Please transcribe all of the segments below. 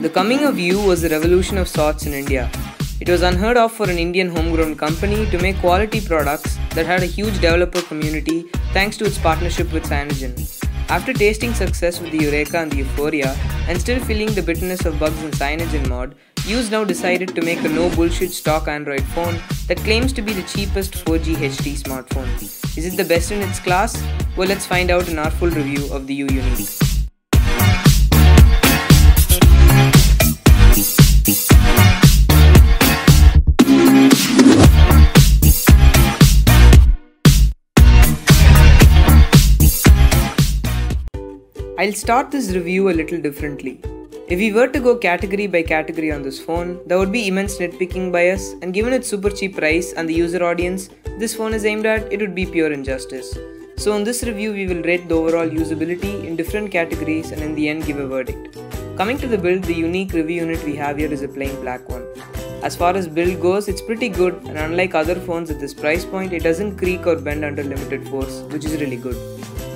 The coming of U was a revolution of sorts in India. It was unheard of for an Indian homegrown company to make quality products that had a huge developer community thanks to its partnership with Cyanogen. After tasting success with the Eureka and the Euphoria and still feeling the bitterness of bugs in Cyanogen mod, U's now decided to make a no-bullshit stock Android phone that claims to be the cheapest 4G HD smartphone. Is it the best in its class? Well, let's find out in our full review of the U Unique. I'll start this review a little differently. If we were to go category by category on this phone, there would be immense nitpicking by us, and given its super cheap price and the user audience this phone is aimed at, it would be pure injustice. So in this review we will rate the overall usability in different categories and in the end give a verdict. Coming to the build, the unique review unit we have here is a plain black one. As far as build goes, it's pretty good, and unlike other phones at this price point, it doesn't creak or bend under limited force, which is really good.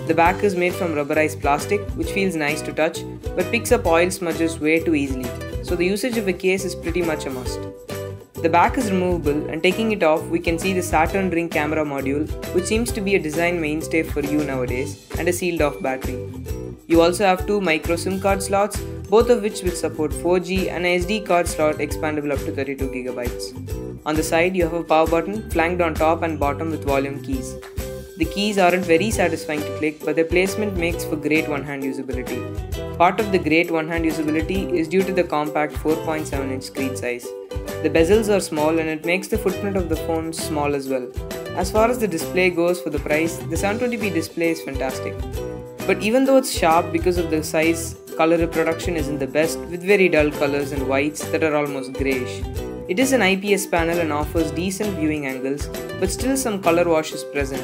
The back is made from rubberized plastic, which feels nice to touch, but picks up oil smudges way too easily, so the usage of a case is pretty much a must. The back is removable, and taking it off we can see the Saturn ring camera module, which seems to be a design mainstay for you nowadays, and a sealed off battery. You also have two micro SIM card slots, both of which will support 4G, and a SD card slot expandable up to 32GB. On the side you have a power button flanked on top and bottom with volume keys. The keys aren't very satisfying to click, but their placement makes for great one-hand usability. Part of the great one-hand usability is due to the compact 4.7-inch screen size. The bezels are small and it makes the footprint of the phone small as well. As far as the display goes for the price, the 720p display is fantastic. But even though it's sharp because of the size, color reproduction isn't the best, with very dull colors and whites that are almost greyish. It is an IPS panel and offers decent viewing angles, but still some color wash is present.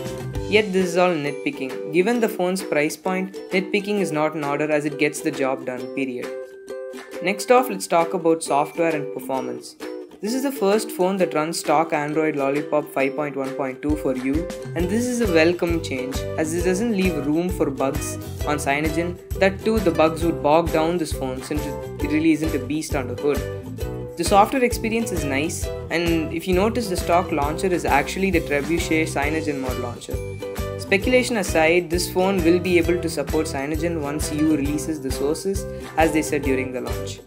Yet this is all nitpicking. Given the phone's price point, nitpicking is not in order as it gets the job done, period. Next off, let's talk about software and performance. This is the first phone that runs stock Android Lollipop 5.1.2 for you, and this is a welcome change as this doesn't leave room for bugs on Cyanogen. That too, the bugs would bog down this phone since it really isn't a beast on the hood. The software experience is nice, and if you notice, the stock launcher is actually the Trebuchet Cyanogen mod launcher. Speculation aside, this phone will be able to support Cyanogen once U releases the sources, as they said during the launch.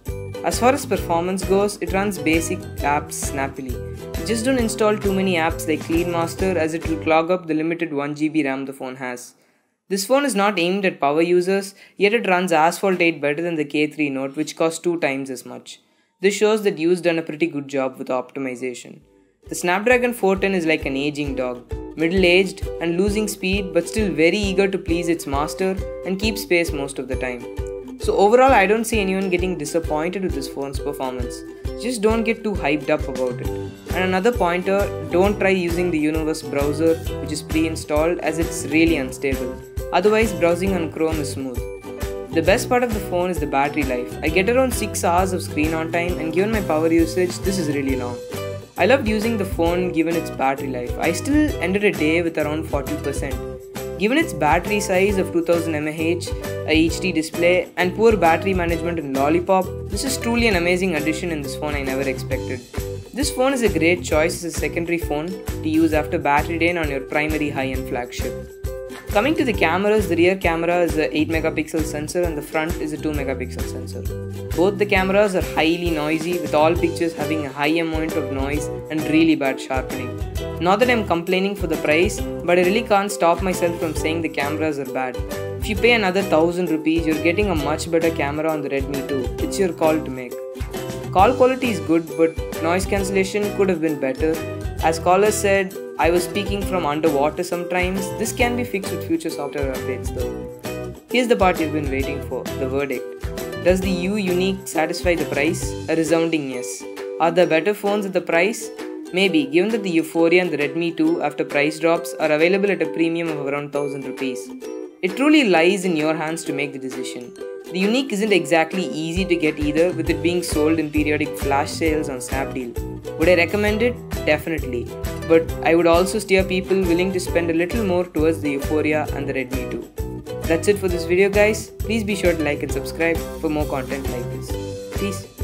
As far as performance goes, it runs basic apps snappily. Just don't install too many apps like CleanMaster as it will clog up the limited 1GB RAM the phone has. This phone is not aimed at power users, yet it runs Asphalt 8 better than the K3 Note, which costs 2 times as much. This shows that U's done a pretty good job with optimization. The Snapdragon 410 is like an aging dog, middle-aged and losing speed but still very eager to please its master and keep space most of the time. So overall, I don't see anyone getting disappointed with this phone's performance. Just don't get too hyped up about it. And another pointer, don't try using the Universe browser which is pre-installed as it's really unstable. Otherwise, browsing on Chrome is smooth. The best part of the phone is the battery life. I get around 6 hours of screen on time, and given my power usage, this is really long. I loved using the phone given its battery life. I still ended a day with around 40%. Given its battery size of 2000 mAh, a HD display, and poor battery management in Lollipop, this is truly an amazing addition in this phone I never expected. This phone is a great choice as a secondary phone to use after battery drain on your primary high-end flagship. Coming to the cameras, the rear camera is a 8MP sensor and the front is a 2MP sensor. Both the cameras are highly noisy, with all pictures having a high amount of noise and really bad sharpening. Not that I'm complaining for the price, but I really can't stop myself from saying the cameras are bad. If you pay another 1000 rupees, you're getting a much better camera on the Redmi 2. It's your call to make. Call quality is good, but noise cancellation could have been better. As caller said, I was speaking from underwater sometimes. This can be fixed with future software updates though. Here's the part you've been waiting for, the verdict. Does the U Unique satisfy the price? A resounding yes. Are there better phones at the price? Maybe, given that the Euphoria and the Redmi 2 after price drops are available at a premium of around 1000 rupees. It truly lies in your hands to make the decision. The Unique isn't exactly easy to get either, with it being sold in periodic flash sales on Snapdeal. Would I recommend it? Definitely. But I would also steer people willing to spend a little more towards the Euphoria and the Redmi 2. That's it for this video guys. Please be sure to like and subscribe for more content like this. Peace.